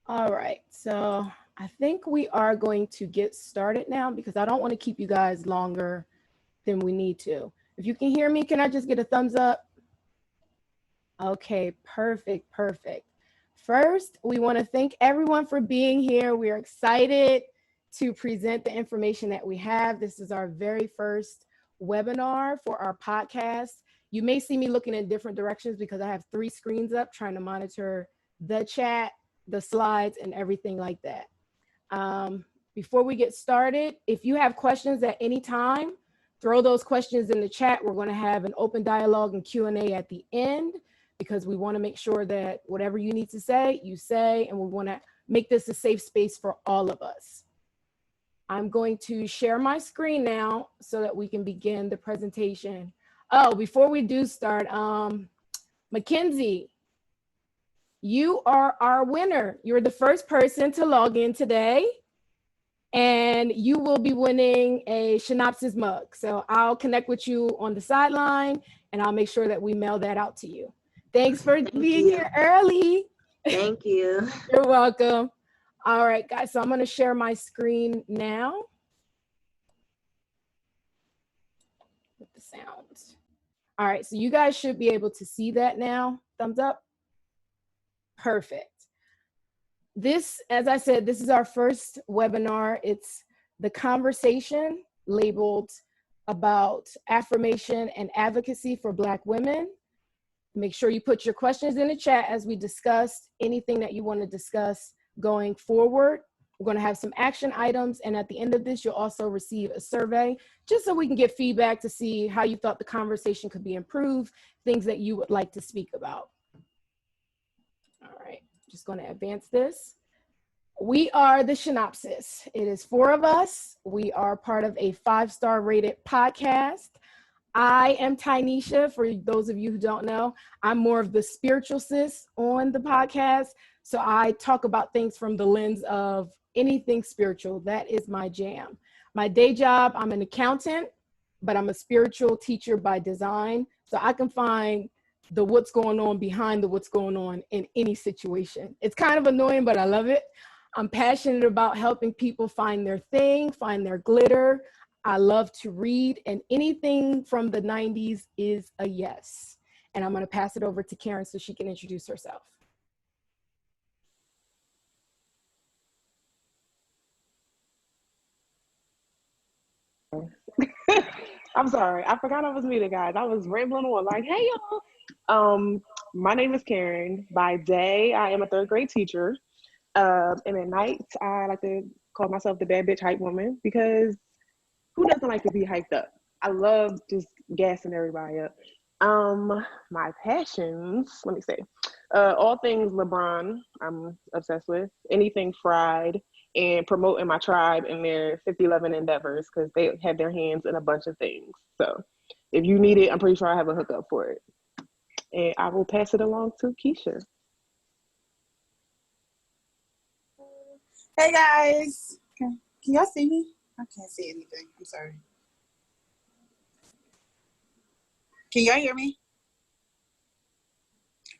All right, so I think we are going to get started now because I don't want to keep you guys longer than we need to. If you can hear me, can I just get a thumbs up? Okay, perfect, perfect. First, we want to thank everyone for being here. We are excited to present the information that we have. This is our very first webinar for our podcast. You may see me looking in different directions because I have 3 screens up trying to monitor the chat, the slides, and everything like that. Before we get started, if you have questions at any time, throw those questions in the chat. We're going to have an open dialogue and Q&A at the end, because we want to make sure that whatever you need to say, you say, and we want to make this a safe space for all of us. I'm going to share my screen now so that we can begin the presentation. Oh, before we do start, Mackenzie, you are our winner. You're the first person to log in today, and you will be winning a Shenopsis mug. So I'll connect with you on the sideline, and I'll make sure that we mail that out to you. Thanks for being here early. Thank you. You're welcome. All right, guys, so I'm going to share my screen now with the sounds. All right, so you guys should be able to see that now. Thumbs up. Perfect. This, as I said, this is our first webinar. It's the conversation labeled about affirmation and advocacy for Black women. Make sure you put your questions in the chat as we discuss anything that you want to discuss going forward. We're going to have some action items, and at the end of this, you'll also receive a survey just so we can get feedback to see how you thought the conversation could be improved, things that you would like to speak about. All right, just going to advance this. We are the Shenopsis. It is 4 of us. We are part of a 5-star rated podcast. I am Tynesha. For those of you who don't know, I'm more of the spiritual sis on the podcast. So I talk about things from the lens of anything spiritual. That is my jam. My day job, I'm an accountant, but I'm a spiritual teacher by design. So I can find the what's going on behind the what's going on in any situation. It's kind of annoying, but I love it. I'm passionate about helping people find their thing, find their glitter. I love to read, and anything from the 90s is a yes. And I'm going to pass it over to Karen so she can introduce herself. I'm sorry. I forgot I was muted, guys. I was rambling on like, hey, y'all. My name is Karen. By day, I am a 3rd grade teacher. And at night, I like to call myself the bad bitch hype woman, because who doesn't like to be hyped up? I love just gassing everybody up. My passions, let me say, all things LeBron, I'm obsessed with. Anything fried, and promoting my tribe in their 5011 endeavors, because they have their hands in a bunch of things. So if you need it, I'm pretty sure I have a hookup for it. And I will pass it along to Keisha. Hey guys, can y'all see me? I can't see anything. I'm sorry. Can y'all hear me?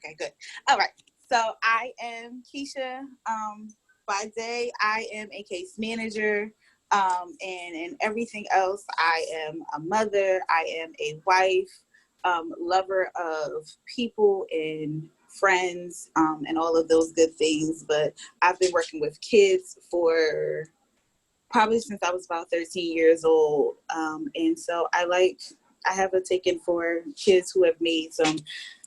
Okay, good. All right. So I am Keisha. By day, I am a case manager. And in everything else, I am a mother. I am a wife, lover of people and friends, and all of those good things. But I've been working with kids for probably since I was about 13 years old. And so I have a taken for kids who have made some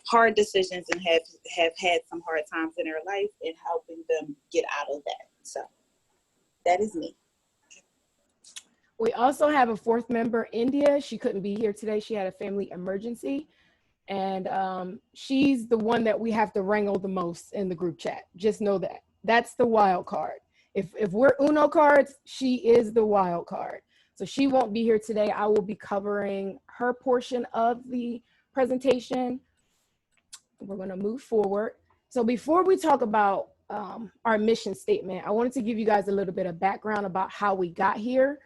hard decisions and have had some hard times in their life, and helping them get out of that. So that is me. We also have a 4th member, India. She couldn't be here today. She had a family emergency. And she's the one that we have to wrangle the most in the group chat. Just know that. That's the wild card. If we're Uno cards, she is the wild card. So she won't be here today. I will be covering her portion of the presentation. We're going to move forward. So before we talk about our mission statement, I wanted to give you guys a little bit of background about how we got here.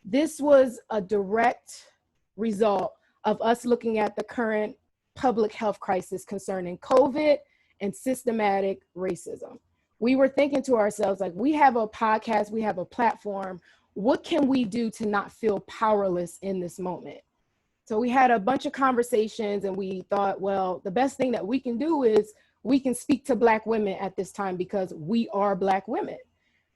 This was a direct result of us looking at the current public health crisis concerning COVID and systematic racism. we were thinking to ourselves, like, we have a podcast, we have a platform. What can we do to not feel powerless in this moment? So we had a bunch of conversations and we thought, well, the best thing that we can do is we can speak to Black women at this time because we are Black women.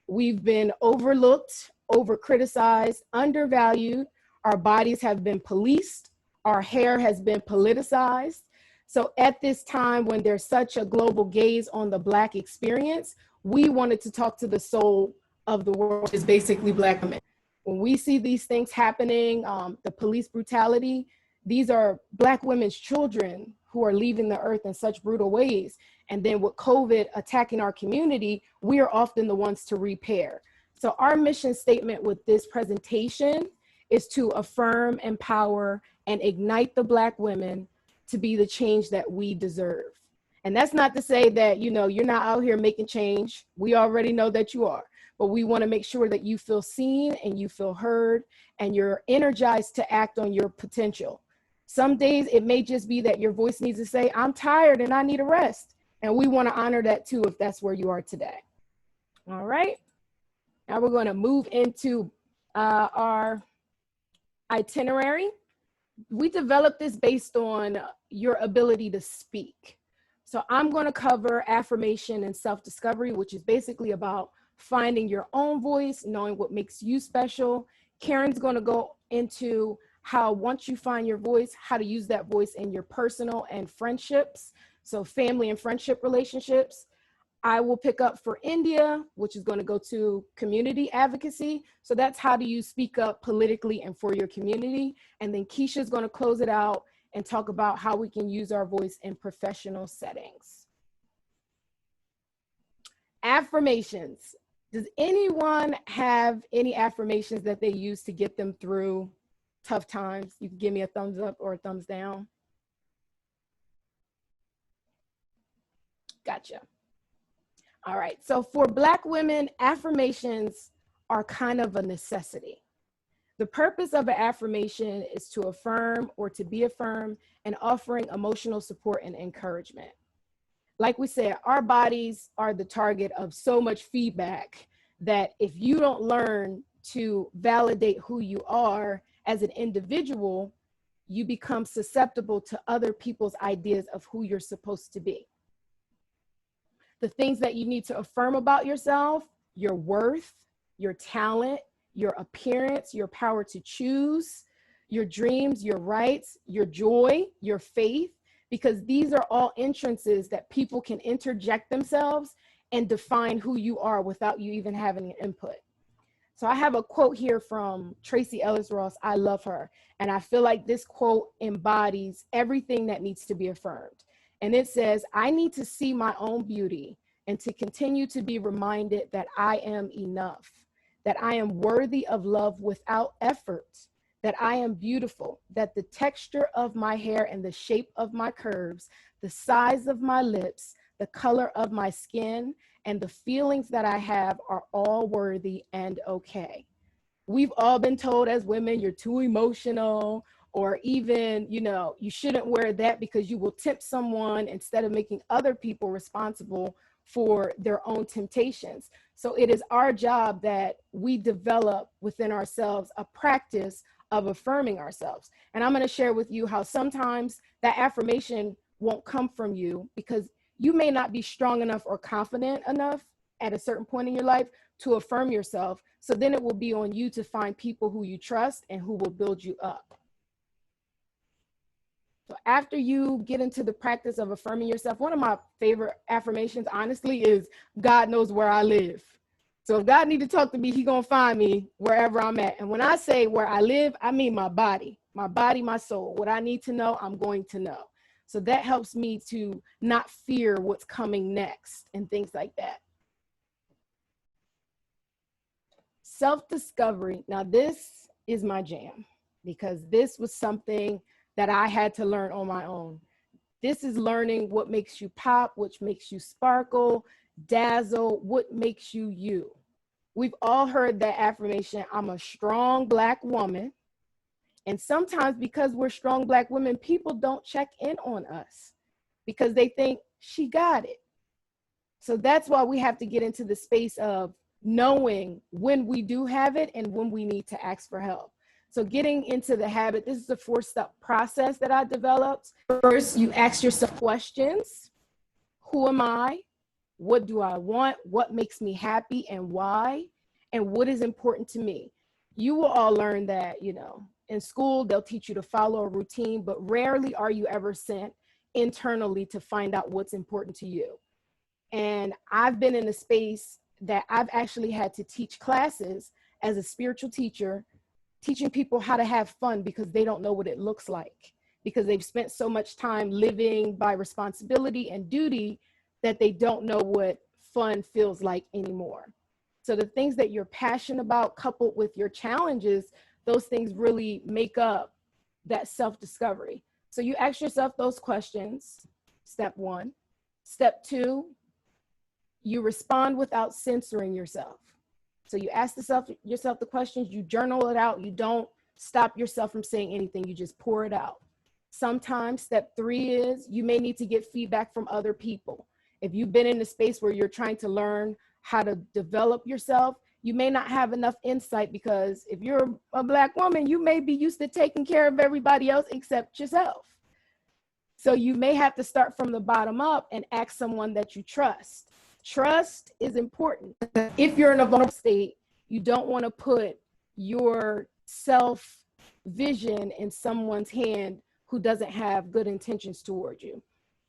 We've been overlooked, over criticized, undervalued. Our bodies have been policed. Our hair has been politicized. So at this time, when there's such a global gaze on the Black experience, we wanted to talk to the soul of the world, which is basically Black women. When we see these things happening, the police brutality, these are Black women's children who are leaving the earth in such brutal ways. And then with COVID attacking our community, we are often the ones to repair. So our mission statement with this presentation is to affirm, empower, and ignite the Black women to be the change that we deserve. And that's not to say that, you know, you're not out here making change. We already know that you are, but we want to make sure that you feel seen and you feel heard and you're energized to act on your potential. Some days it may just be that your voice needs to say, I'm tired and I need a rest. And we want to honor that too, if that's where you are today. All right. Now we're going to move into our itinerary. We developed this based on your ability to speak. So I'm going to cover affirmation and self-discovery, which is basically about finding your own voice, knowing what makes you special. Karen's going to go into how, once you find your voice, how to use that voice in your personal and friendships. So family and friendship relationships. I will pick up for India, which is going to go to community advocacy. So that's how do you speak up politically and for your community. And then Keisha's going to close it out and talk about how we can use our voice in professional settings. Affirmations. Does anyone have any affirmations that they use to get them through tough times? You can give me a thumbs up or a thumbs down. Gotcha. All right, so for Black women, affirmations are kind of a necessity. The purpose of an affirmation is to affirm or to be affirmed and offering emotional support and encouragement. Like we said, our bodies are the target of so much feedback that if you don't learn to validate who you are as an individual, you become susceptible to other people's ideas of who you're supposed to be. The things that you need to affirm about yourself: your worth, your talent, your appearance, your power to choose, your dreams, your rights, your joy, your faith, because these are all entrances that people can interject themselves and define who you are without you even having an input. So I have a quote here from Tracy Ellis Ross. I love her. And I feel like this quote embodies everything that needs to be affirmed. And it says, I need to see my own beauty and to continue to be reminded that I am enough, that I am worthy of love without effort, that I am beautiful, that the texture of my hair and the shape of my curves, the size of my lips, the color of my skin, and the feelings that I have are all worthy and okay. We've all been told as women, you're too emotional, or even, you know, you shouldn't wear that because you will tempt someone, instead of making other people responsible for their own temptations. So it is our job that we develop within ourselves a practice of affirming ourselves. And I'm going to share with you how sometimes that affirmation won't come from you because you may not be strong enough or confident enough at a certain point in your life to affirm yourself. So then it will be on you to find people who you trust and who will build you up. So after you get into the practice of affirming yourself, one of my favorite affirmations, honestly, is God knows where I live. So if God need to talk to me, He gonna find me wherever I'm at. And when I say where I live, I mean my body, my soul. What I need to know, I'm going to know. So that helps me to not fear what's coming next and things like that. Self-discovery. Now this is my jam because this was something that I had to learn on my own. This is learning what makes you pop, which makes you sparkle, dazzle, what makes you you. We've all heard that affirmation, I'm a strong Black woman. And sometimes because we're strong Black women, people don't check in on us because they think she got it. So that's why we have to get into the space of knowing when we do have it and when we need to ask for help. So getting into the habit, this is a 4-step process that I developed. First, you ask yourself questions. Who am I? What do I want? What makes me happy and why? And what is important to me? You will all learn that, you know, in school, they'll teach you to follow a routine, but rarely are you ever sent internally to find out what's important to you. And I've been in a space that I've actually had to teach classes as a spiritual teacher, teaching people how to have fun because they don't know what it looks like, because they've spent so much time living by responsibility and duty that they don't know what fun feels like anymore. So the things that you're passionate about, coupled with your challenges, those things really make up that self-discovery. So you ask yourself those questions, step 1. Step 2, you respond without censoring yourself. So you ask yourself the questions, you journal it out, you don't stop yourself from saying anything, you just pour it out. Sometimes step 3 is you may need to get feedback from other people. If you've been in a space where you're trying to learn how to develop yourself, you may not have enough insight, because if you're a Black woman, you may be used to taking care of everybody else except yourself. So you may have to start from the bottom up and ask someone that you trust. Trust is important. If you're in a vulnerable state, you don't want to put your self-vision in someone's hand who doesn't have good intentions toward you.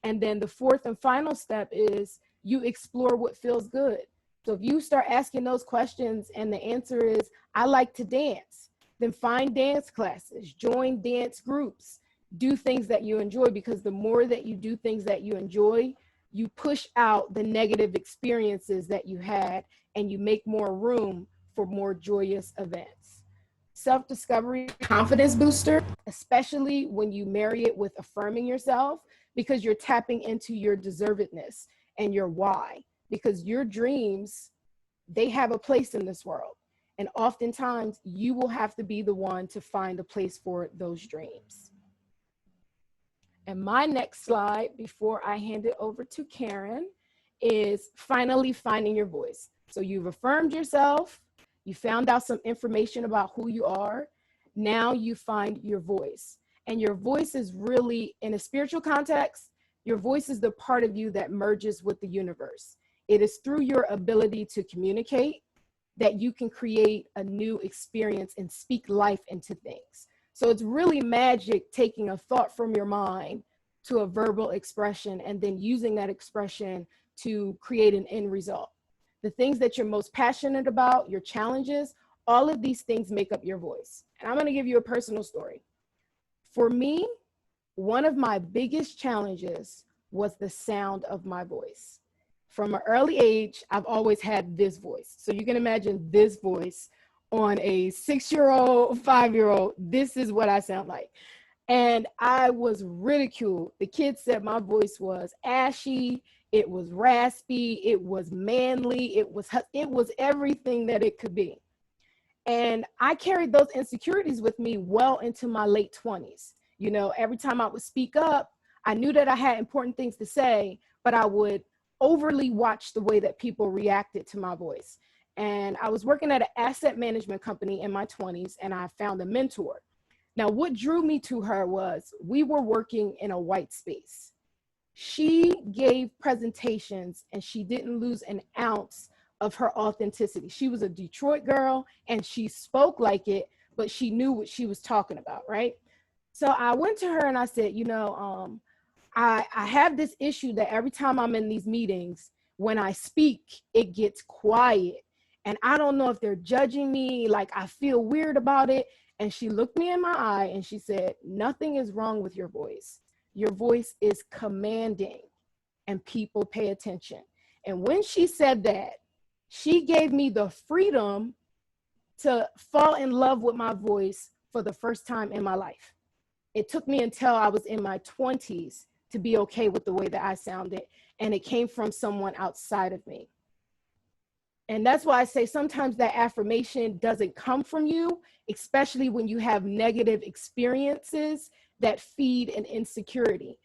And then the 4th and final step is you explore what feels good. So if you start asking those questions and the answer is, I like to dance, then find dance classes, join dance groups, do things that you enjoy, because the more that you do things that you enjoy, you push out the negative experiences that you had and you make more room for more joyous events. Self-discovery, confidence booster, especially when you marry it with affirming yourself, because you're tapping into your deservedness and your why, because your dreams, they have a place in this world. And oftentimes you will have to be the one to find a place for those dreams. And my next slide before I hand it over to Karen is finally finding your voice. So you've affirmed yourself, you found out some information about who you are. Now you find your voice. And your voice is really, in a spiritual context, your voice is the part of you that merges with the universe. It is through your ability to communicate that you can create a new experience and speak life into things. So it's really magic taking a thought from your mind to a verbal expression and then using that expression to create an end result. The things that you're most passionate about, your challenges, all of these things make up your voice. And I'm going to give you a personal story. For me, one of my biggest challenges was the sound of my voice. From an early age, I've always had this voice. So you can imagine this voice on a 6-year-old, 5-year-old. This is what I sound like. And I was ridiculed. The kids said my voice was ashy, it was raspy, it was manly, it was everything that it could be. And I carried those insecurities with me well into my late 20s. You know, every time I would speak up, I knew that I had important things to say, but I would overly watch the way that people reacted to my voice. And I was working at an asset management company in my 20s, and I found a mentor. Now, what drew me to her was we were working in a white space. She gave presentations and she didn't lose an ounce of her authenticity. She was a Detroit girl and she spoke like it, but she knew what she was talking about, right? So I went to her and I said, you know, I have this issue that every time I'm in these meetings, when I speak, it gets quiet. And I don't know if they're judging me, like I feel weird about it. And she looked me in my eye and she said, nothing is wrong with your voice. Your voice is commanding and people pay attention. And when she said that, she gave me the freedom to fall in love with my voice for the first time in my life. It took me until I was in my 20s to be okay with the way that I sounded. And it came from someone outside of me. And that's why I say sometimes that affirmation doesn't come from you, especially when you have negative experiences that feed an insecurity.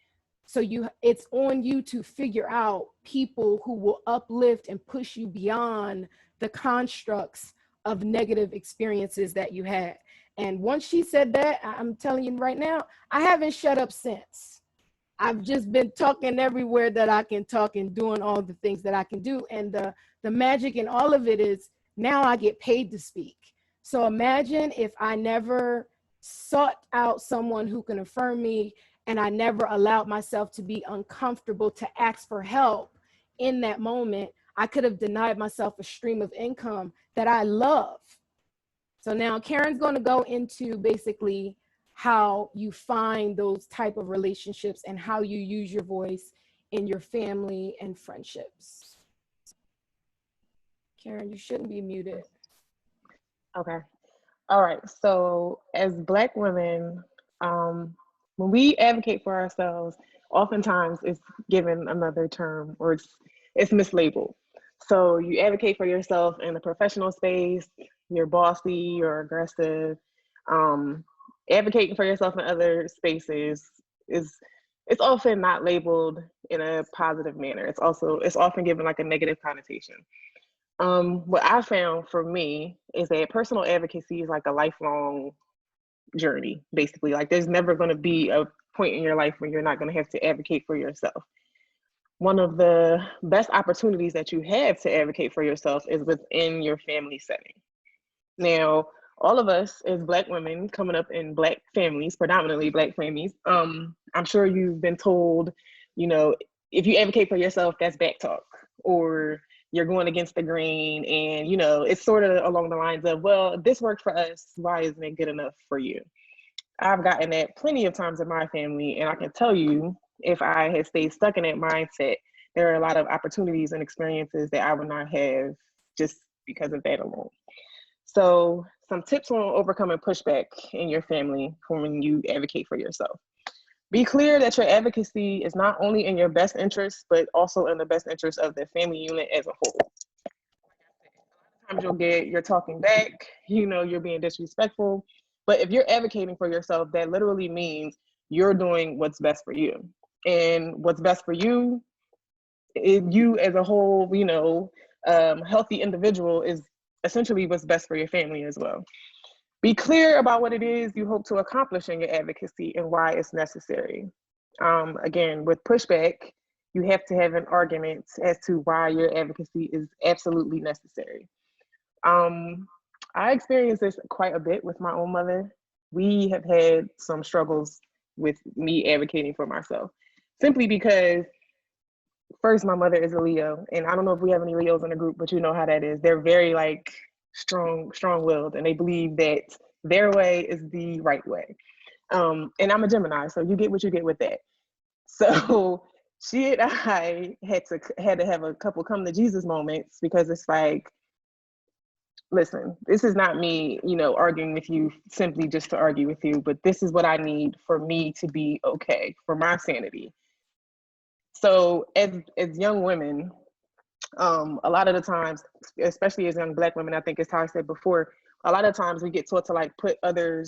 So it's on you to figure out people who will uplift and push you beyond the constructs of negative experiences that you had. And once she said that, I'm telling you right now, I haven't shut up since. I've just been talking everywhere that I can talk and doing all the things that I can do. And the magic in all of it is now I get paid to speak. So imagine if I never sought out someone who can affirm me, and I never allowed myself to be uncomfortable to ask for help in that moment. I could have denied myself a stream of income that I love. So now Karen's going to go into basically how you find those type of relationships and how you use your voice in your family and friendships. Karen, you shouldn't be muted. Okay. All right. So as Black women, when we advocate for ourselves, oftentimes it's given another term, or it's mislabeled. So you advocate for yourself in the professional space, you're bossy or aggressive. Advocating for yourself in other spaces is it's often not labeled in a positive manner. It's often given like a negative connotation. What I found for me is that personal advocacy is like a lifelong journey, basically. Like there's never going to be a point in your life when you're not going to have to advocate for yourself. One of the best opportunities that you have to advocate for yourself is within your family setting. Now, all of us as Black women coming up in Black families, predominantly Black families, I'm sure you've been told, you know, if you advocate for yourself, that's back talk, or you're going against the grain. And, you know, it's sort of along the lines of, well, this worked for us, why isn't it good enough for you? I've gotten that plenty of times in my family, and I can tell you, if I had stayed stuck in that mindset, there are a lot of opportunities and experiences that I would not have just because of that alone. So some tips on overcoming pushback in your family for when you advocate for yourself. Be clear that your advocacy is not only in your best interest, but also in the best interest of the family unit as a whole. Sometimes you're talking back, you know, you're being disrespectful. But if you're advocating for yourself, that literally means you're doing what's best for you. And what's best for you, you as a whole, you know, healthy individual is essentially what's best for your family as well. Be clear about what it is you hope to accomplish in your advocacy and why it's necessary. Again, with pushback, you have to have an argument as to why your advocacy is absolutely necessary. I experienced this quite a bit with my own mother. We have had some struggles with me advocating for myself, simply because first, my mother is a Leo, and I don't know if we have any Leos in the group, but you know how that is. They're very like strong-willed, and they believe that their way is the right way. And I'm a Gemini, so you get what you get with that. So she and I had to have a couple come to Jesus moments, because it's like, listen, this is not me, you know, arguing with you simply just to argue with you, but this is what I need for me to be okay, for my sanity. So as young women, a lot of the times, especially as young Black women, I think as Ty said before, a lot of times we get taught to like put other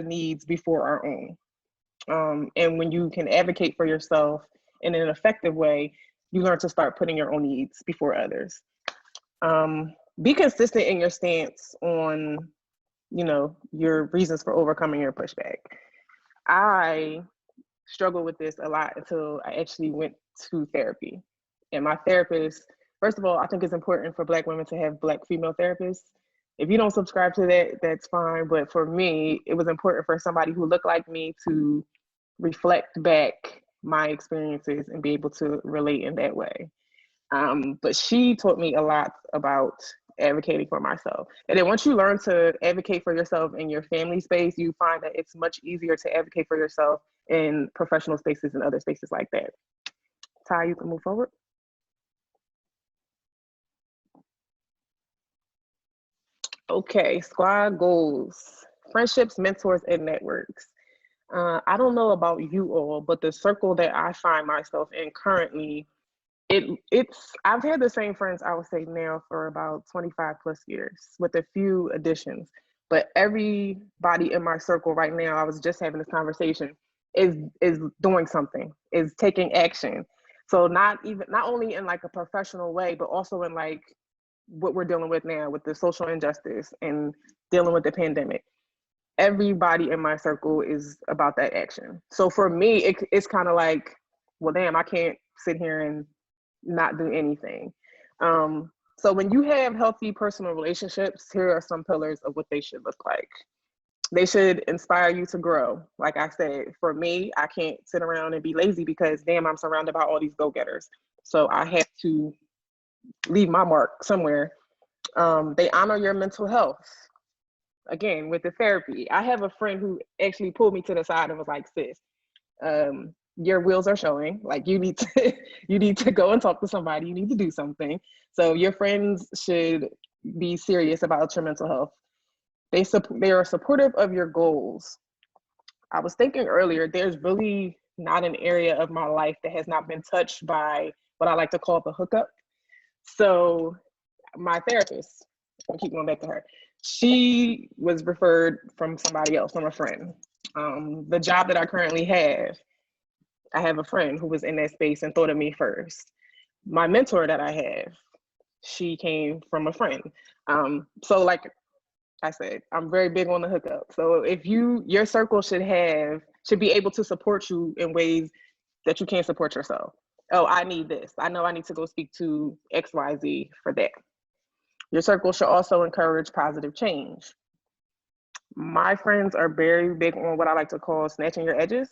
needs before our own. And when you can advocate for yourself in an effective way, you learn to start putting your own needs before others. Be consistent in your stance on, you know, your reasons for overcoming your pushback. I struggled with this a lot until I actually went to therapy. And my therapist, first of all, I think it's important for Black women to have Black female therapists. If you don't subscribe to that, that's fine. But for me, it was important for somebody who looked like me to reflect back my experiences and be able to relate in that way. But she taught me a lot about advocating for myself. And then once you learn to advocate for yourself in your family space, you find that it's much easier to advocate for yourself in professional spaces and other spaces like that. Ty, you can move forward. Okay, squad goals, friendships, mentors, and networks. I don't know about you all, but the circle that I find myself in currently, it's I've had the same friends, I would say now, for about 25 plus years, with a few additions. But everybody in my circle right now, I was just having this conversation, is doing something, is taking action. So not only in like a professional way, but also in like what we're dealing with now with the social injustice and dealing with the pandemic. Everybody in my circle is about that action. So for me, it's kind of like, well, damn, I can't sit here and not do anything. So when you have healthy personal relationships, here are some pillars of what they should look like. They should inspire you to grow. Like I said, for me, I can't sit around and be lazy because damn, I'm surrounded by all these go-getters. So I have to leave my mark somewhere. They honor your mental health. Again, with the therapy, I have a friend who actually pulled me to the side and was like, sis, your wheels are showing. Like you need to you need to go and talk to somebody. You need to do something. So your friends should be serious about your mental health. They are supportive of your goals. I was thinking earlier, there's really not an area of my life that has not been touched by what I like to call the hookup. So my therapist, I'll keep going back to her. She was referred from somebody else, from a friend. The job that I currently have, I have a friend who was in that space and thought of me first. My mentor that I have, she came from a friend. So like I said, I'm very big on the hookup. So if your circle should be able to support you in ways that you can't support yourself. Oh, I need this. I know I need to go speak to XYZ for that. Your circle should also encourage positive change. My friends are very big on what I like to call snatching your edges.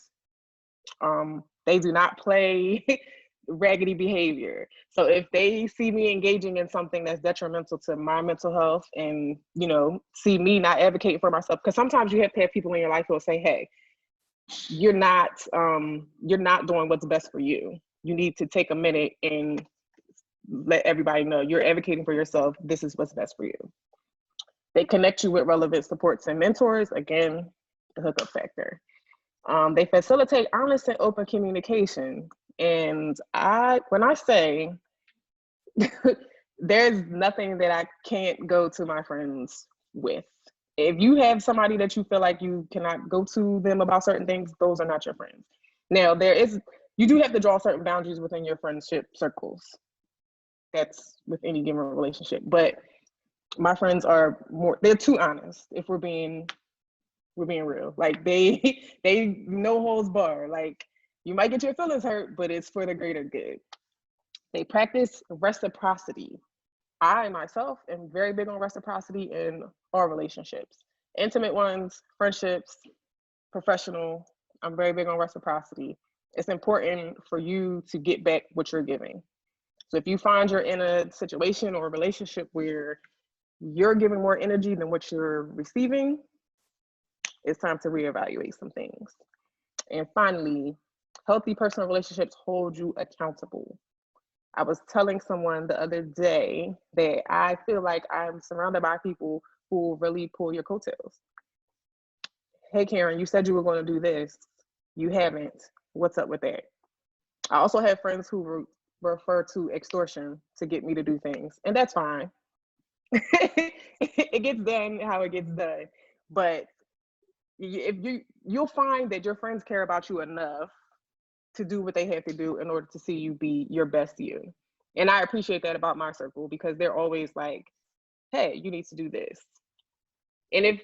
They do not play raggedy behavior. So if they see me engaging in something that's detrimental to my mental health and, see me not advocating for myself, because sometimes you have to have people in your life who will say, hey, you're not doing what's best for you. You need to take a minute and let everybody know you're advocating for yourself. This is what's best for you. They connect you with relevant supports and mentors. Again, the hookup factor. They facilitate honest and open communication. And when I say there's nothing that I can't go to my friends with. If you have somebody that you feel like you cannot go to them about certain things, those are not your friends. Now, you do have to draw certain boundaries within your friendship circles. That's with any given relationship. But my friends they're too honest if we're being real. Like they no holds bar. Like you might get your feelings hurt, but it's for the greater good. They practice reciprocity. I myself am very big on reciprocity in all relationships, intimate ones, friendships, professional. I'm very big on reciprocity. It's important for you to get back what you're giving. So if you find you're in a situation or a relationship where you're giving more energy than what you're receiving, it's time to reevaluate some things. And finally, healthy personal relationships hold you accountable. I was telling someone the other day that I feel like I'm surrounded by people who will really pull your coattails. Hey, Karen, you said you were going to do this. You haven't. What's up with that? I also have friends who refer to extortion to get me to do things, and that's fine. It gets done how it gets done. But you'll find that your friends care about you enough to do what they have to do in order to see you be your best you. And I appreciate that about my circle because they're always like, hey, you need to do this. And if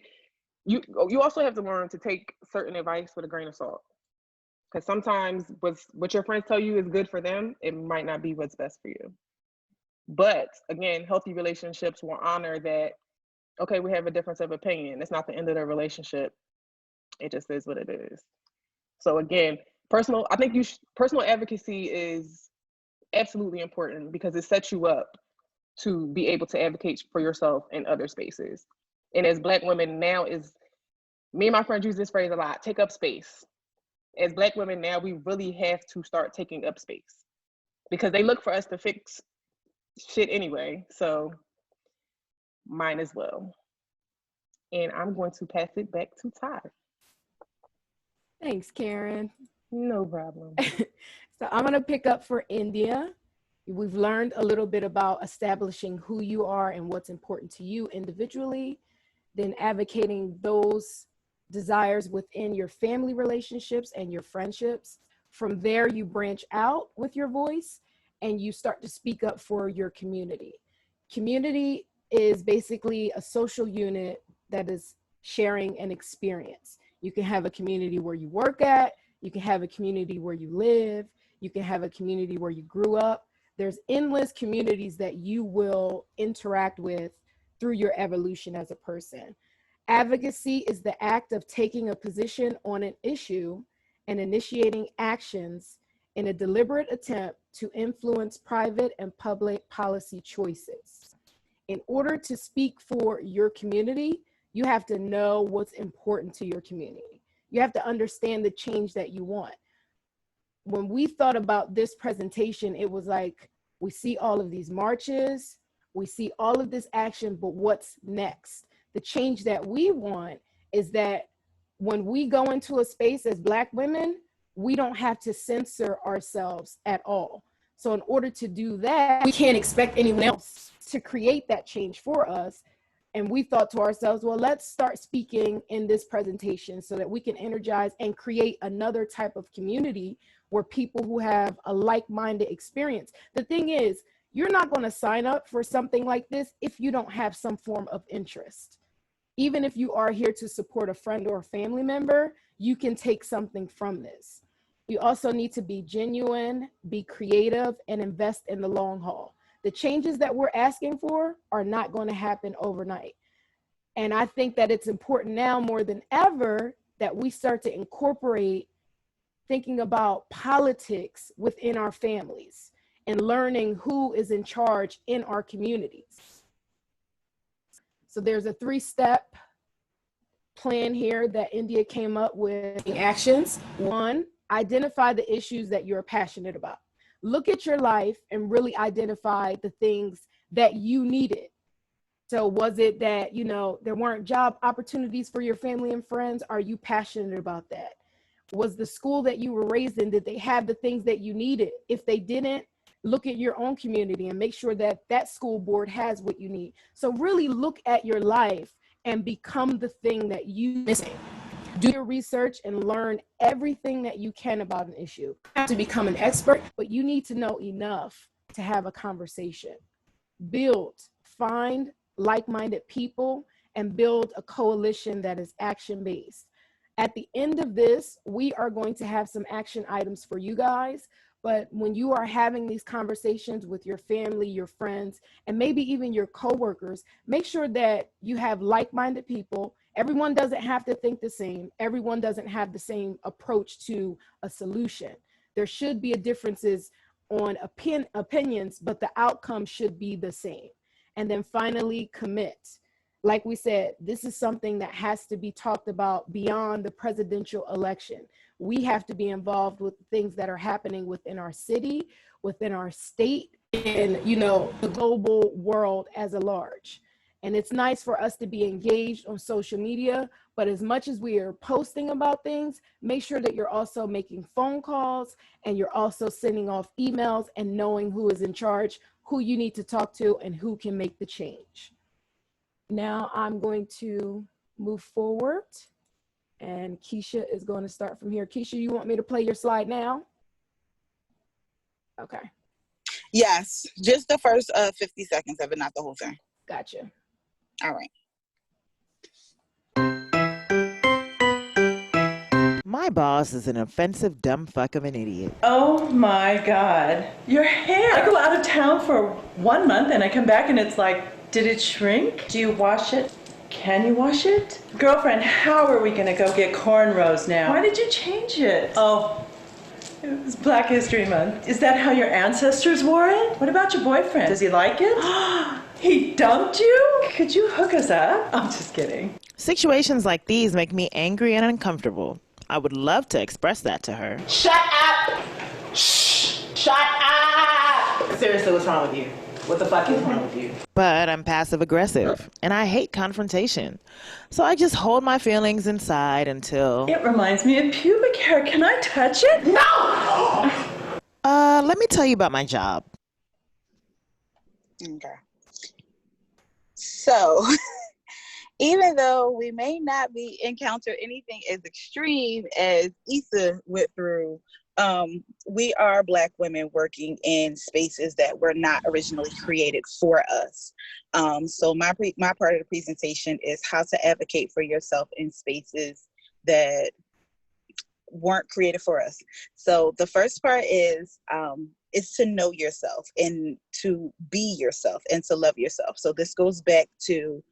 you also have to learn to take certain advice with a grain of salt. Because sometimes what your friends tell you is good for them, it might not be what's best for you. But again, healthy relationships will honor that, okay, we have a difference of opinion. It's not the end of the relationship. It just is what it is. So again, personal advocacy is absolutely important because it sets you up to be able to advocate for yourself in other spaces. And as Black women now me and my friends use this phrase a lot, take up space. As Black women now, we really have to start taking up space because they look for us to fix shit anyway. So mine as well. And I'm going to pass it back to Ty. Thanks, Karen. No problem. So I'm going to pick up for India. We've learned a little bit about establishing who you are and what's important to you individually, then advocating desires within your family relationships and your friendships. From there, you branch out with your voice and you start to speak up for your community. Community is basically a social unit that is sharing an experience. You can have a community where you work at, you can have a community where you live, you can have a community where you grew up. There's endless communities that you will interact with through your evolution as a person. Advocacy is the act of taking a position on an issue and initiating actions in a deliberate attempt to influence private and public policy choices. In order to speak for your community, you have to know what's important to your community. You have to understand the change that you want. When we thought about this presentation, it was like, we see all of these marches, we see all of this action, but what's next? The change that we want is that when we go into a space as Black women, we don't have to censor ourselves at all. So in order to do that, we can't expect anyone else to create that change for us. And we thought to ourselves, well, let's start speaking in this presentation so that we can energize and create another type of community where people who have a like-minded experience. The thing is, you're not going to sign up for something like this if you don't have some form of interest. Even if you are here to support a friend or a family member, you can take something from this. You also need to be genuine, be creative, and invest in the long haul. The changes that we're asking for are not going to happen overnight. And I think that it's important now more than ever that we start to incorporate thinking about politics within our families and learning who is in charge in our communities. So there's a 3-step plan here that India came up with. Actions. 1, identify the issues that you're passionate about. Look at your life and really identify the things that you needed. So was it that, there weren't job opportunities for your family and friends? Are you passionate about that? Was the school that you were raised in, did they have the things that you needed? If they didn't, look at your own community and make sure that that school board has what you need. So really look at your life and become the thing that you missing. Do your research and learn everything that you can about an issue. You have to become an expert, but you need to know enough to have a conversation. Find like-minded people and build a coalition that is action-based. At the end of this, we are going to have some action items for you guys. But when you are having these conversations with your family, your friends, and maybe even your coworkers, make sure that you have like-minded people. Everyone doesn't have to think the same. Everyone doesn't have the same approach to a solution. There should be differences on opinions, but the outcome should be the same. And then finally, commit. Like we said, this is something that has to be talked about beyond the presidential election. We have to be involved with things that are happening within our city, within our state, and the global world as a large. And it's nice for us to be engaged on social media, but as much as we are posting about things, make sure that you're also making phone calls and you're also sending off emails and knowing who is in charge, who you need to talk to, and who can make the change. Now I'm going to move forward and Keisha is going to start from here. Keisha, you want me to play your slide now? Okay. Yes, just the first 50 seconds of it, not the whole thing. Gotcha. All right. My boss is an offensive dumb fuck of an idiot. Oh my God. Your hair. I go out of town for 1 month and I come back and it's like, did it shrink? Do you wash it? Can you wash it? Girlfriend, how are we gonna go get cornrows now? Why did you change it? Oh, it was Black History Month. Is that how your ancestors wore it? What about your boyfriend? Does he like it? He dumped you? Could you hook us up? I'm just kidding. Situations like these make me angry and uncomfortable. I would love to express that to her. Shut up! Shh! Shut up! Seriously, what's wrong with you? What the fuck is wrong with you? But I'm passive aggressive and I hate confrontation. So I just hold my feelings inside until... It reminds me of pubic hair. Can I touch it? No! Let me tell you about my job. Okay. So, even though we may not be encounter anything as extreme as Issa went through, we are Black women working in spaces that were not originally created for us. So my part of the presentation is how to advocate for yourself in spaces that weren't created for us. So the first part is to know yourself and to be yourself and to love yourself. So this goes back to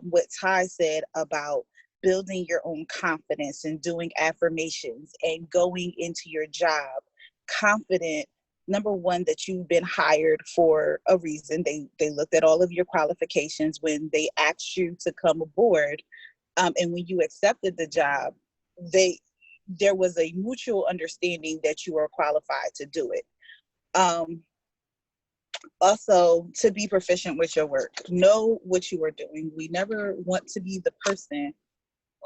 what Ty said about building your own confidence and doing affirmations and going into your job confident. Number one, that you've been hired for a reason. They looked at all of your qualifications when they asked you to come aboard. And when you accepted the job, there was a mutual understanding that you are qualified to do it. Also, to be proficient with your work, know what you are doing. We never want to be the person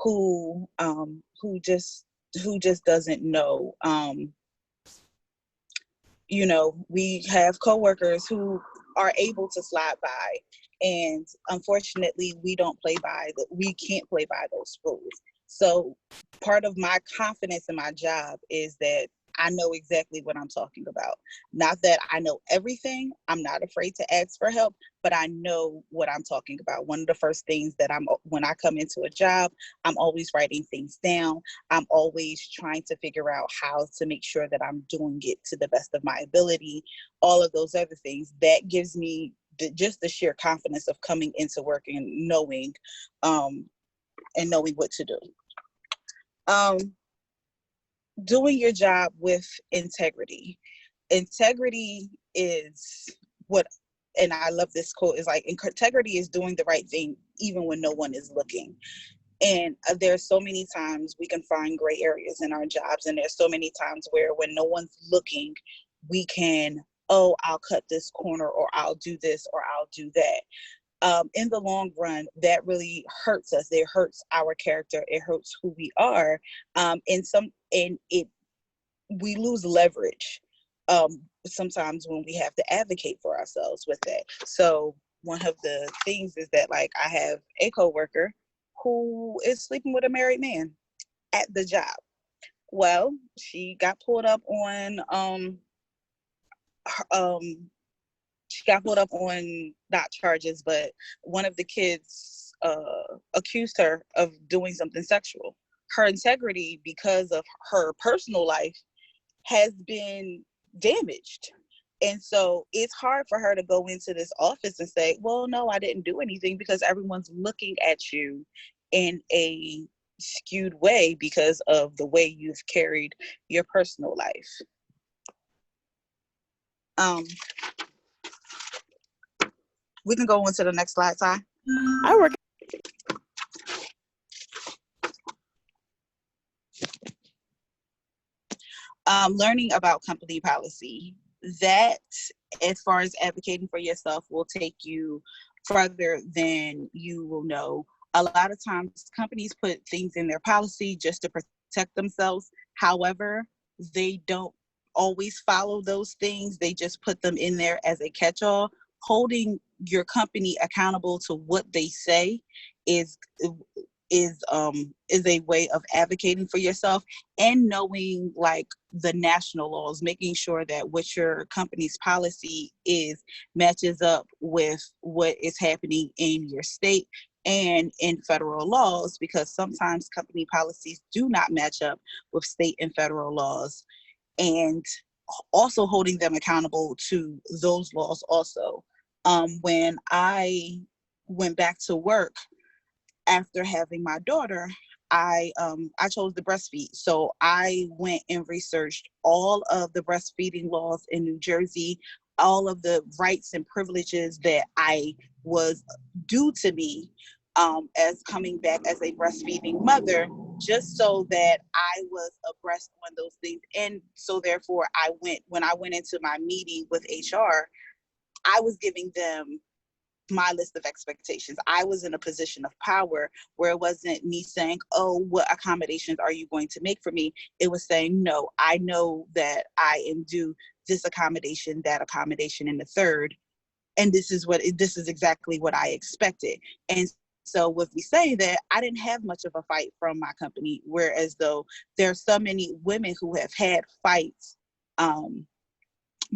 who just doesn't know. You know, we have coworkers who are able to slide by, and unfortunately, we can't play by those rules. So part of my confidence in my job is that I know exactly what I'm talking about. Not that I know everything. I'm not afraid to ask for help, but I know what I'm talking about. One of the first things that when I come into a job, I'm always writing things down. I'm always trying to figure out how to make sure that I'm doing it to the best of my ability. All of those other things that gives me just the sheer confidence of coming into work and knowing what to do. Doing your job with integrity. Integrity is what, and I love this quote, is like, integrity is doing the right thing even when no one is looking. And there's so many times we can find gray areas in our jobs, and there's so many times where when no one's looking, we can, oh, I'll cut this corner, or I'll do this, or I'll do that. In the long run, that really hurts us. It hurts our character. It hurts who we are. We lose leverage sometimes when we have to advocate for ourselves with that. So one of the things is that, like, I have a coworker who is sleeping with a married man at the job. Well, she got pulled up on not charges, but one of the kids accused her of doing something sexual. Her integrity, because of her personal life, has been damaged. And so it's hard for her to go into this office and say, well, no, I didn't do anything, because everyone's looking at you in a skewed way because of the way you've carried your personal life. We can go on to the next slide, Ty. I work. Learning about company policy. That, as far as advocating for yourself, will take you further than you will know. A lot of times companies put things in their policy just to protect themselves. However, they don't always follow those things. They just put them in there as a catch-all. Holding your company accountable to what they say is a way of advocating for yourself, and knowing, like, the national laws, making sure that what your company's policy is matches up with what is happening in your state and in federal laws, because sometimes company policies do not match up with state and federal laws, and also holding them accountable to those laws also. When I went back to work after having my daughter, I chose to breastfeed. So I went and researched all of the breastfeeding laws in New Jersey, all of the rights and privileges that I was due to me as coming back as a breastfeeding mother, just so that I was abreast on those things. And so therefore when I went into my meeting with HR, I was giving them my list of expectations. I was in a position of power where it wasn't me saying, oh, what accommodations are you going to make for me? It was saying, no, I know that I am due this accommodation, that accommodation, and the third. And this is exactly what I expected. And so with me saying that, I didn't have much of a fight from my company, whereas though there's so many women who have had fights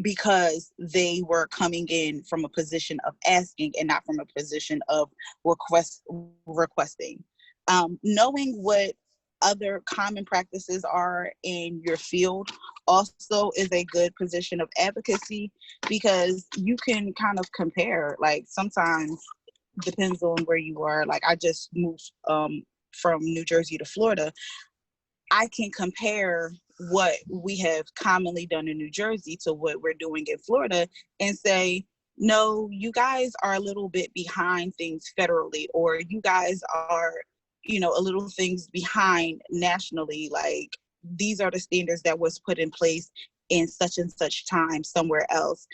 because they were coming in from a position of asking and not from a position of requesting. Knowing what other common practices are in your field also is a good position of advocacy, because you can kind of compare. Like, sometimes depends on where you are. Like, I just moved from New Jersey to Florida. I can compare what we have commonly done in New Jersey to what we're doing in Florida and say, no, you guys are a little bit behind things federally, or you guys are, a little things behind nationally. Like, these are the standards that was put in place in such and such time somewhere else.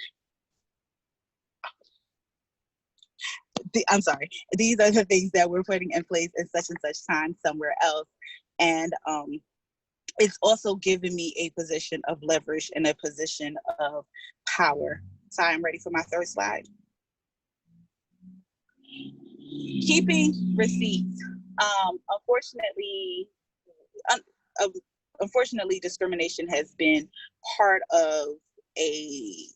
I'm sorry. These are the things that we're putting in place in such and such time somewhere else. And it's also given me a position of leverage and a position of power. So I'm ready for my third slide. Keeping receipts. Unfortunately, discrimination has been part of a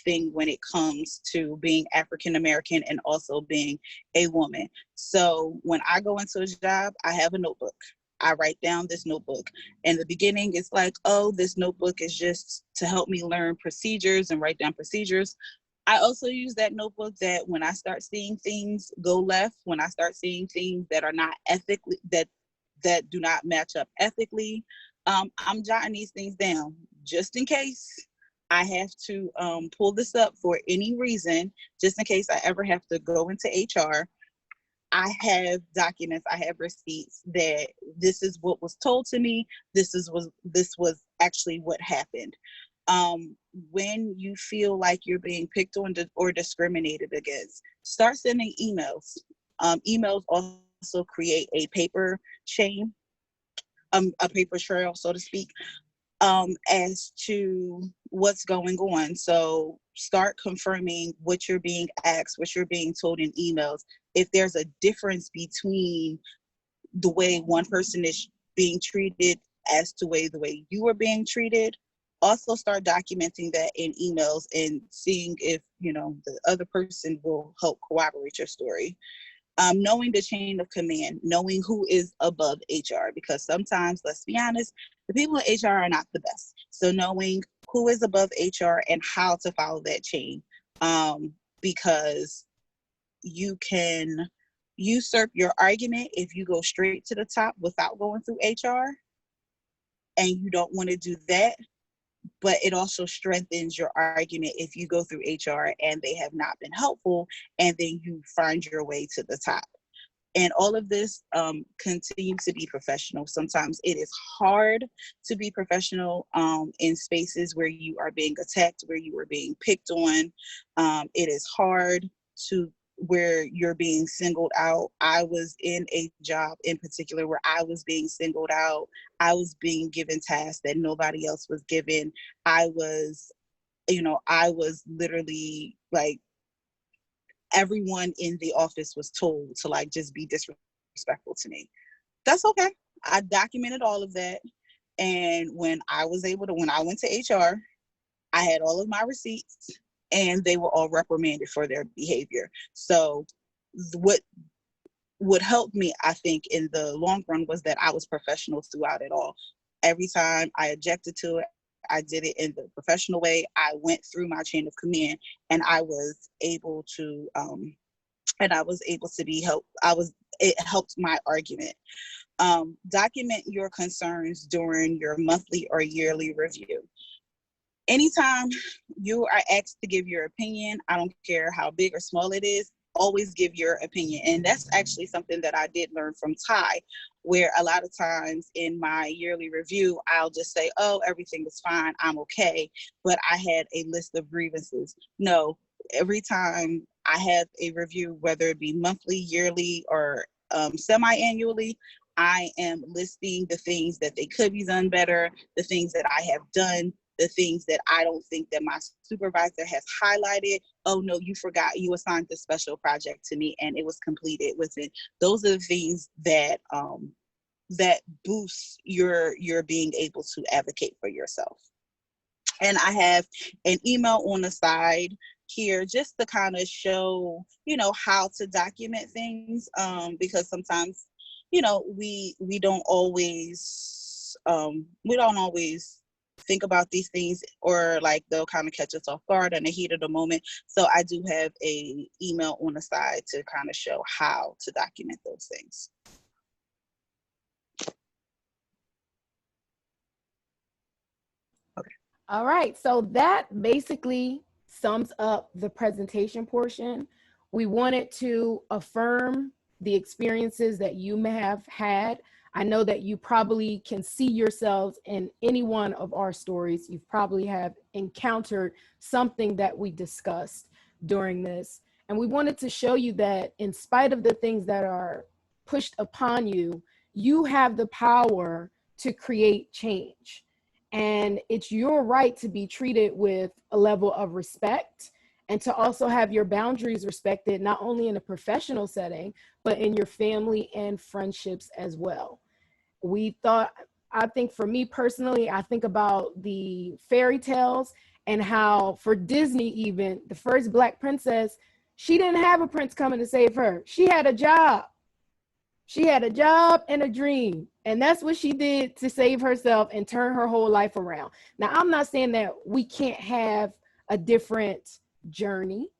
thing when it comes to being African American and also being a woman. So when I go into a job, I have a notebook. I write down this notebook. In the beginning, it's like, oh, this notebook is just to help me learn procedures and write down procedures. I also use that notebook that when I start seeing things go left, when I start seeing things that are not ethically, that do not match up ethically, I'm jotting these things down just in case I have to pull this up for any reason, just in case I ever have to go into HR. I have documents, I have receipts that this is what was told to me. This was actually what happened. When you feel like you're being picked on or discriminated against, start sending emails. Emails also create a paper chain, a paper trail, so to speak, as to what's going on. So start confirming what you're being asked, what you're being told in emails. If there's a difference between the way one person is being treated as to the way you are being treated, also start documenting that in emails and seeing if, the other person will help corroborate your story. Knowing the chain of command, knowing who is above HR, because sometimes, let's be honest, the people in HR are not the best. So knowing who is above HR and how to follow that chain, because you can usurp your argument if you go straight to the top without going through HR, and you don't want to do that. But it also strengthens your argument if you go through HR and they have not been helpful, and then you find your way to the top. And all of this, continue to be professional. Sometimes it is hard to be professional in spaces where you are being attacked, where you are being picked on. It is hard where you're being singled out. I was in a job in particular where I was being singled out. I was being given tasks that nobody else was given. I was literally like, everyone in the office was told to like just be disrespectful to me. That's okay. I documented all of that. And when I went to HR, I had all of my receipts and they were all reprimanded for their behavior. So what helped me, I think, in the long run was that I was professional throughout it all. Every time I objected to it, I did it in the professional way. I went through my chain of command, and I was able to be helped. It helped my argument. Document your concerns during your monthly or yearly review. Anytime you are asked to give your opinion, I don't care how big or small it is, always give your opinion. And that's actually something that I did learn from Ty, where a lot of times in my yearly review, I'll just say, oh, everything is fine, I'm okay. But I had a list of grievances. No, every time I have a review, whether it be monthly, yearly, or semi-annually, I am listing the things that they could be done better, the things that I have done the things that I don't think that my supervisor has highlighted. Oh no, you forgot you assigned this special project to me and it was completed within. Those are the things that that boosts your being able to advocate for yourself. And I have an email on the side here just to kind of show, you know, how to document things, because sometimes, you know, we don't always think about these things, or like they'll kind of catch us off guard in the heat of the moment. So I do have a email on the side to kind of show how to document those things. All right, so that basically sums up the presentation portion. We wanted to affirm the experiences that you may have had. I know that you probably can see yourselves in any one of our stories. You probably have encountered something that we discussed during this. And we wanted to show you that in spite of the things that are pushed upon you, you have the power to create change. And it's your right to be treated with a level of respect and to also have your boundaries respected, not only in a professional setting, but in your family and friendships as well. We thought, I think for me personally, I think about the fairy tales and how for Disney, even the first Black princess, she didn't have a prince coming to save her. She had a job. She had a job and a dream, and that's what she did to save herself and turn her whole life around. Now, I'm not saying that we can't have a different journey,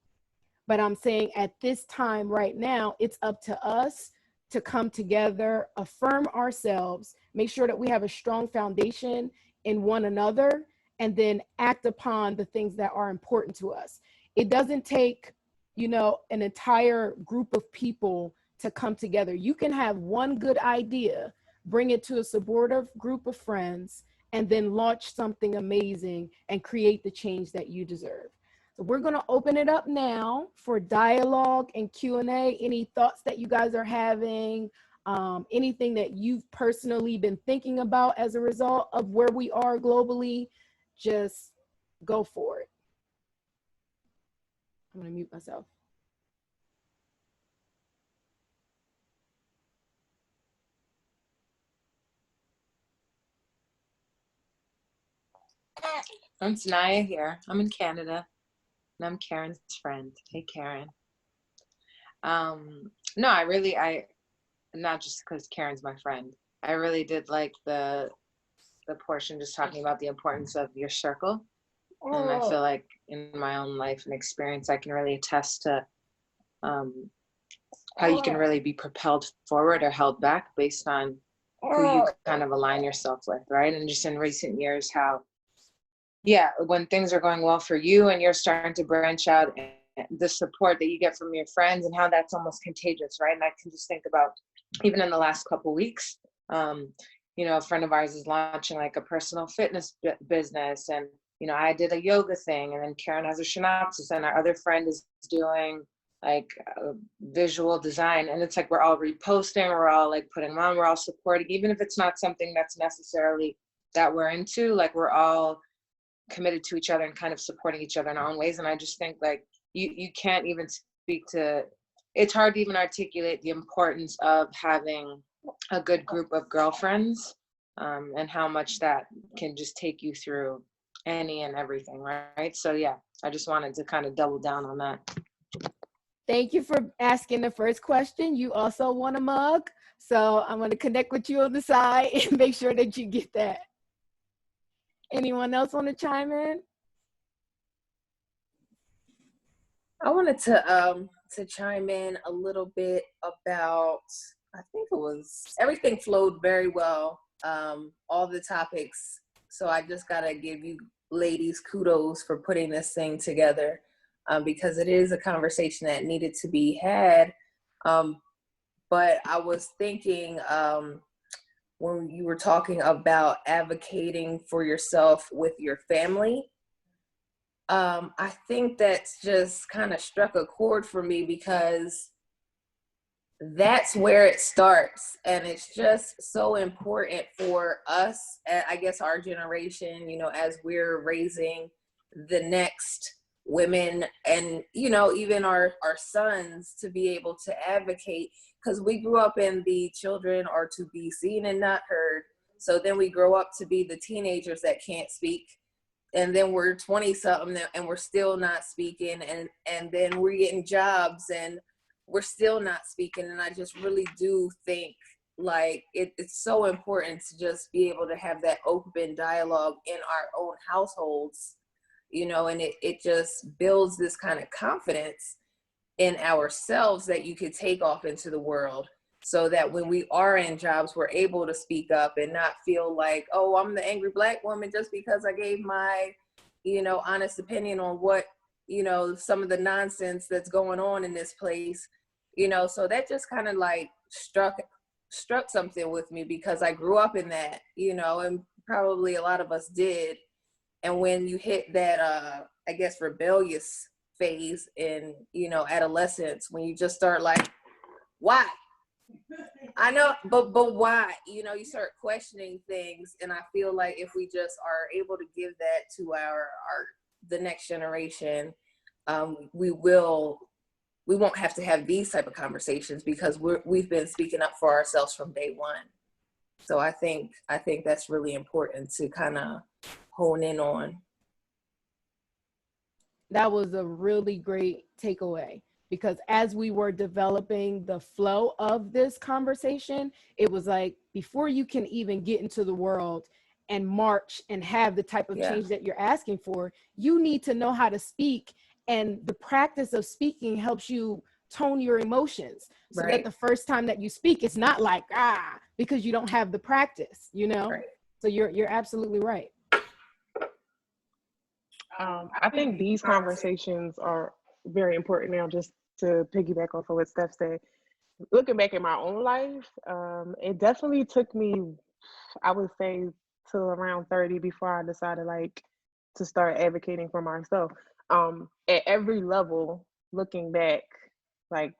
but I'm saying at this time right now, it's up to us to come together, affirm ourselves, make sure that we have a strong foundation in one another, and then act upon the things that are important to us. It doesn't take, you know, an entire group of people to come together. You can have one good idea, bring it to a supportive group of friends, and then launch something amazing and create the change that you deserve. So we're going to open it up now for dialogue and Q&A. Any thoughts that you guys are having, anything that you've personally been thinking about as a result of where we are globally, just go for it. I'm going to mute myself. I'm Tanaya here. I'm in Canada, and I'm Karen's friend. Hey, Karen. No, I not just because Karen's my friend. I really did like the portion just talking about the importance of your circle, and I feel like in my own life and experience, I can really attest to how you can really be propelled forward or held back based on who you kind of align yourself with, right? And just in recent years, how yeah, when things are going well for you and you're starting to branch out, and the support that you get from your friends and how that's almost contagious, right? And I can just think about even in the last couple of weeks, you know, a friend of ours is launching like a personal fitness business, and you know, I did a yoga thing, and then Karen has a Shenopsis, and our other friend is doing like visual design, and it's like we're all reposting, we're all like putting them on, we're all supporting, even if it's not something that's necessarily that we're into, like we're all committed to each other and kind of supporting each other in our own ways. And I just think like you can't even speak to, it's hard to even articulate the importance of having a good group of girlfriends, and how much that can just take you through any and everything, right? So yeah, I just wanted to kind of double down on that. Thank you for asking the first question. You also want a mug, so I'm going to connect with you on the side and make sure that you get that. Anyone else want to chime in? I wanted to chime in a little bit about, I think it was, everything flowed very well, all the topics. So I just got to give you ladies kudos for putting this thing together, because it is a conversation that needed to be had. But I was thinking, when you were talking about advocating for yourself with your family, I think that's just kind of struck a chord for me, because that's where it starts. And it's just so important for us, I guess our generation, you know, as we're raising the next women and, you know, even our sons, to be able to advocate, because we grew up in the children are to be seen and not heard. So then we grow up to be the teenagers that can't speak, and then we're 20 something and we're still not speaking, and then we're getting jobs and we're still not speaking. And I just really do think like it's so important to just be able to have that open dialogue in our own households, you know, and it just builds this kind of confidence in ourselves that you could take off into the world, so that when we are in jobs, we're able to speak up and not feel like, oh, I'm the angry Black woman just because I gave my, you know, honest opinion on what, you know, some of the nonsense that's going on in this place, you know. So that just kind of like struck something with me, because I grew up in that, you know, and probably a lot of us did. And when you hit that, I guess, rebellious phase in, you know, adolescence, when you just start like, why? I know, but why? You know, you start questioning things, and I feel like if we just are able to give that to the next generation, we won't have to have these type of conversations, because we've been speaking up for ourselves from day one. So I think that's really important to kind of hone in on. That was a really great takeaway, because as we were developing the flow of this conversation, it was like, before you can even get into the world and march and have the type of change that you're asking for, you need to know how to speak. And the practice of speaking helps you tone your emotions, so that the first time that you speak, it's not like, because you don't have the practice, you know? So you're absolutely right. I think these conversations are very important now, just to piggyback off of what Steph said. Looking back at my own life, it definitely took me, I would say, till around 30 before I decided like to start advocating for myself. At every level, looking back, like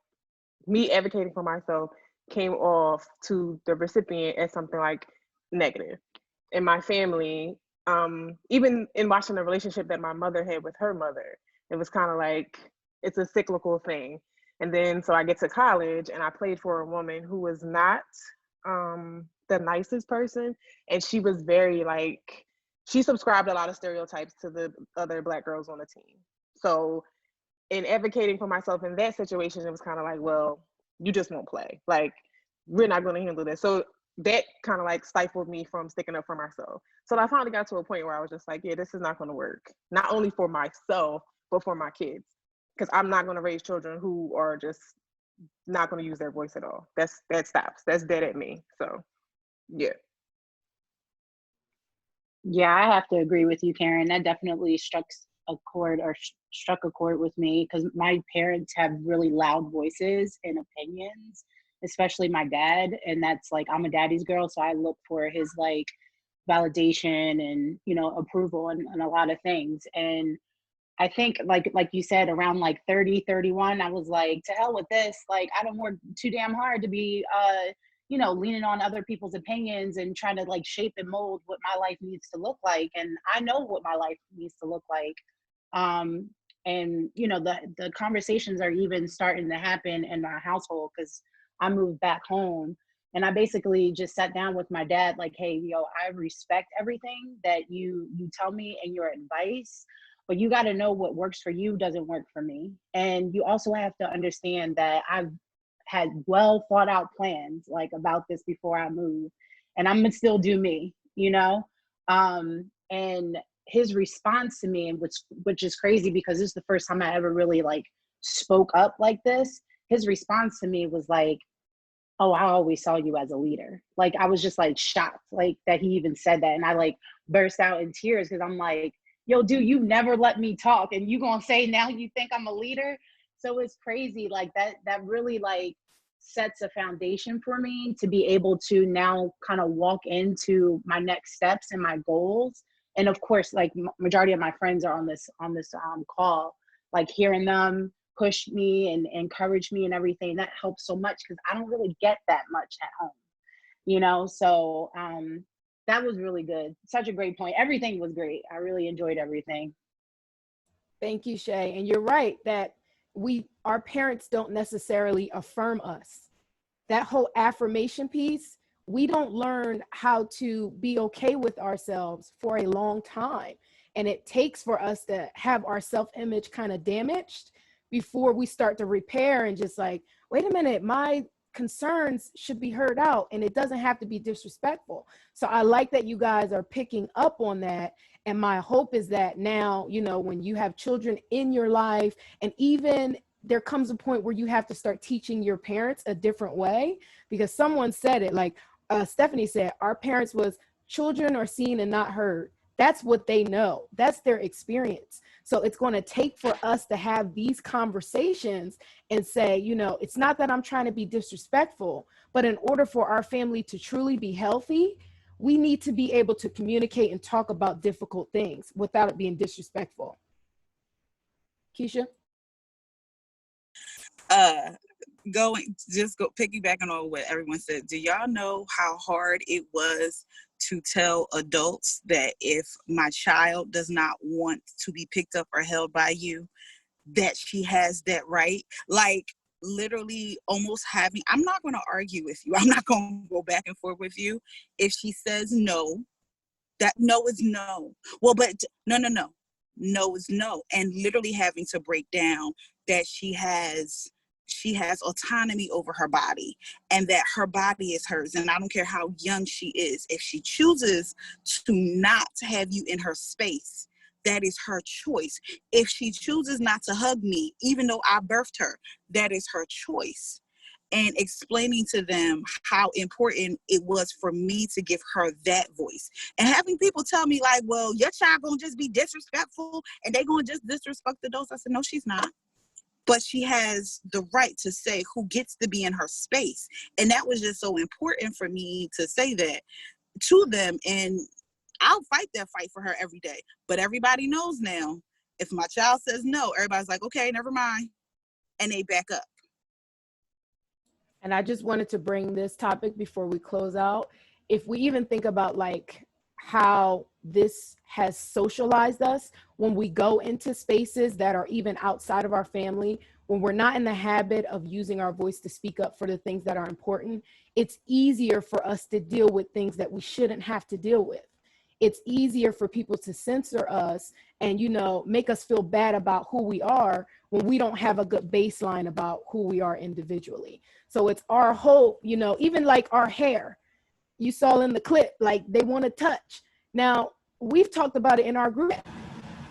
me advocating for myself came off to the recipient as something like negative. In my family, even in watching the relationship that my mother had with her mother, it was kind of like it's a cyclical thing. And then so I get to college and I played for a woman who was not the nicest person, and she was very like, she subscribed a lot of stereotypes to the other Black girls on the team. So in advocating for myself in that situation, it was kind of like, well, you just won't play. Like, we're not going to handle this. So that kind of like stifled me from sticking up for myself. So I finally got to a point where I was just like, yeah, this is not going to work. Not only for myself, but for my kids. Because I'm not going to raise children who are just not going to use their voice at all. That stops. That's dead at me. So, yeah. Yeah, I have to agree with you, Karen. That definitely struck a chord with me, because my parents have really loud voices and opinions, especially my dad. And that's like, I'm a daddy's girl, so I look for his like validation and, you know, approval and a lot of things. And I think like you said, around like 30, 31, I was like, to hell with this. Like, I don't work too damn hard to be you know, leaning on other people's opinions and trying to like shape and mold what my life needs to look like. And I know what my life needs to look like. And you know, the conversations are even starting to happen in our household, because I moved back home and I basically just sat down with my dad, like, hey, yo, I respect everything that you tell me and your advice, but you got to know what works for you doesn't work for me. And you also have to understand that I've had well thought out plans like about this before I moved, and I'm gonna still do me, you know? And his response to me, and which is crazy, because this is the first time I ever really like spoke up like this. His response to me was like, oh, I always saw you as a leader. Like, I was just like shocked, like that he even said that. And I like burst out in tears, because I'm like, yo, dude, you never let me talk, and you gonna say now you think I'm a leader? So it's crazy. Like that really like sets a foundation for me to be able to now kind of walk into my next steps and my goals. And of course, like majority of my friends are on this call, like hearing them pushed me and encouraged me and everything. That helps so much because I don't really get that much at home, you know? So that was really good. Such a great point. Everything was great. I really enjoyed everything. Thank you, Shay. And you're right that our parents don't necessarily affirm us. That whole affirmation piece, we don't learn how to be okay with ourselves for a long time. And it takes for us to have our self-image kind of damaged before we start to repair and just like, wait a minute, my concerns should be heard out, and it doesn't have to be disrespectful. So I like that you guys are picking up on that. And my hope is that now, you know, when you have children in your life, and even there comes a point where you have to start teaching your parents a different way, because someone said it, like Stephanie said, our parents was children are seen and not heard. That's what they know. That's their experience. So it's going to take for us to have these conversations and say, you know, it's not that I'm trying to be disrespectful, but in order for our family to truly be healthy, we need to be able to communicate and talk about difficult things without it being disrespectful. Keisha? Piggybacking on what everyone said, do y'all know how hard it was to tell adults that if my child does not want to be picked up or held by you, that she has that right? Like, literally almost having, I'm not going to argue with you. I'm not going to go back and forth with you. If she says no, that no is no. Well, but no. No is no. And literally having to break down that she has autonomy over her body, and that her body is hers. And I don't care how young she is. If she chooses to not have you in her space, that is her choice. If she chooses not to hug me, even though I birthed her, that is her choice. And explaining to them how important it was for me to give her that voice. And having people tell me like, well, your child gonna just be disrespectful and they gonna just disrespect the adults. I said, no, she's not. But she has the right to say who gets to be in her space. And that was just so important for me to say that to them. And I'll fight that fight for her every day. But everybody knows now, if my child says no, everybody's like, okay, never mind. And they back up. And I just wanted to bring this topic before we close out. If we even think about like how this has socialized us, when we go into spaces that are even outside of our family, when we're not in the habit of using our voice to speak up for the things that are important, it's easier for us to deal with things that we shouldn't have to deal with. It's easier for people to censor us and, you know, make us feel bad about who we are when we don't have a good baseline about who we are individually. So it's our hope, you know, even like our hair, you saw in the clip, like they want to touch. Now, we've talked about it in our group.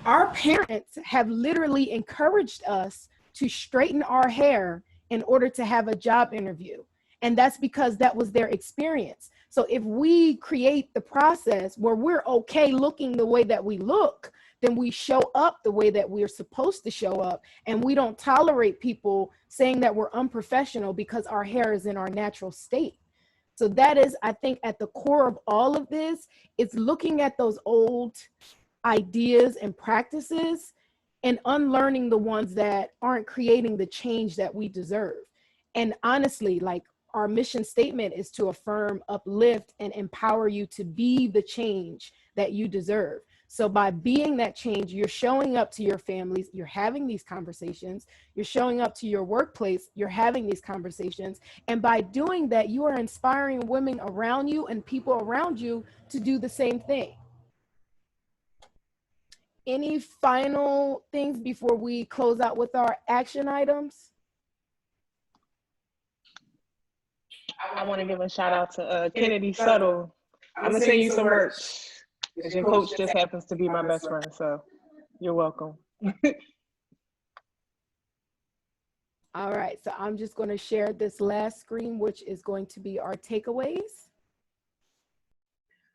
Our parents have literally encouraged us to straighten our hair in order to have a job interview. And that's because that was their experience. So if we create the process where we're okay looking the way that we look, then we show up the way that we're supposed to show up. And we don't tolerate people saying that we're unprofessional because our hair is in our natural state. So that is, I think, at the core of all of this, it's looking at those old ideas and practices and unlearning the ones that aren't creating the change that we deserve. And honestly, like, our mission statement is to affirm, uplift, and empower you to be the change that you deserve. So by being that change, you're showing up to your families, you're having these conversations, you're showing up to your workplace, you're having these conversations. And by doing that, you are inspiring women around you and people around you to do the same thing. Any final things before we close out with our action items? I want to give a shout out to Kennedy Subtle. I'm going to send you some merch because your coach just happens to be my best friend. So you're welcome. All right, so I'm just going to share this last screen, which is going to be our takeaways.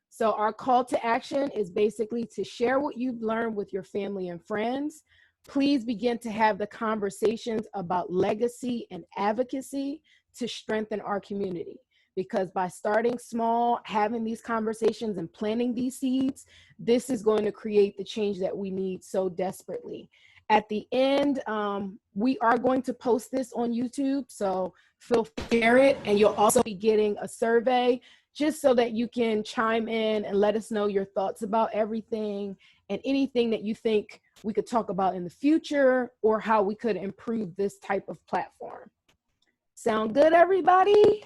So our call to action is basically to share what you've learned with your family and friends. Please begin to have the conversations about legacy and advocacy to strengthen our community. Because by starting small, having these conversations and planting these seeds, this is going to create the change that we need so desperately. At the end, we are going to post this on YouTube, so feel free to share it, and you'll also be getting a survey just so that you can chime in and let us know your thoughts about everything and anything that you think we could talk about in the future or how we could improve this type of platform. Sound good, everybody?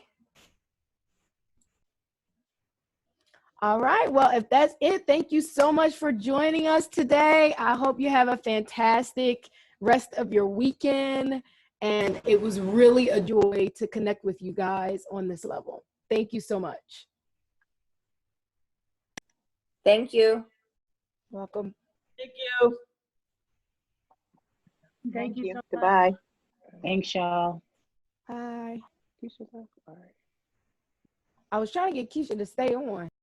All right, well, if that's it, thank you so much for joining us today. I hope you have a fantastic rest of your weekend, and it was really a joy to connect with you guys on this level. Thank you so much. Thank you. Welcome. Thank you. Thank you. Goodbye. Thanks, y'all. Bye. Keisha's off. All right. I was trying to get Keisha to stay on.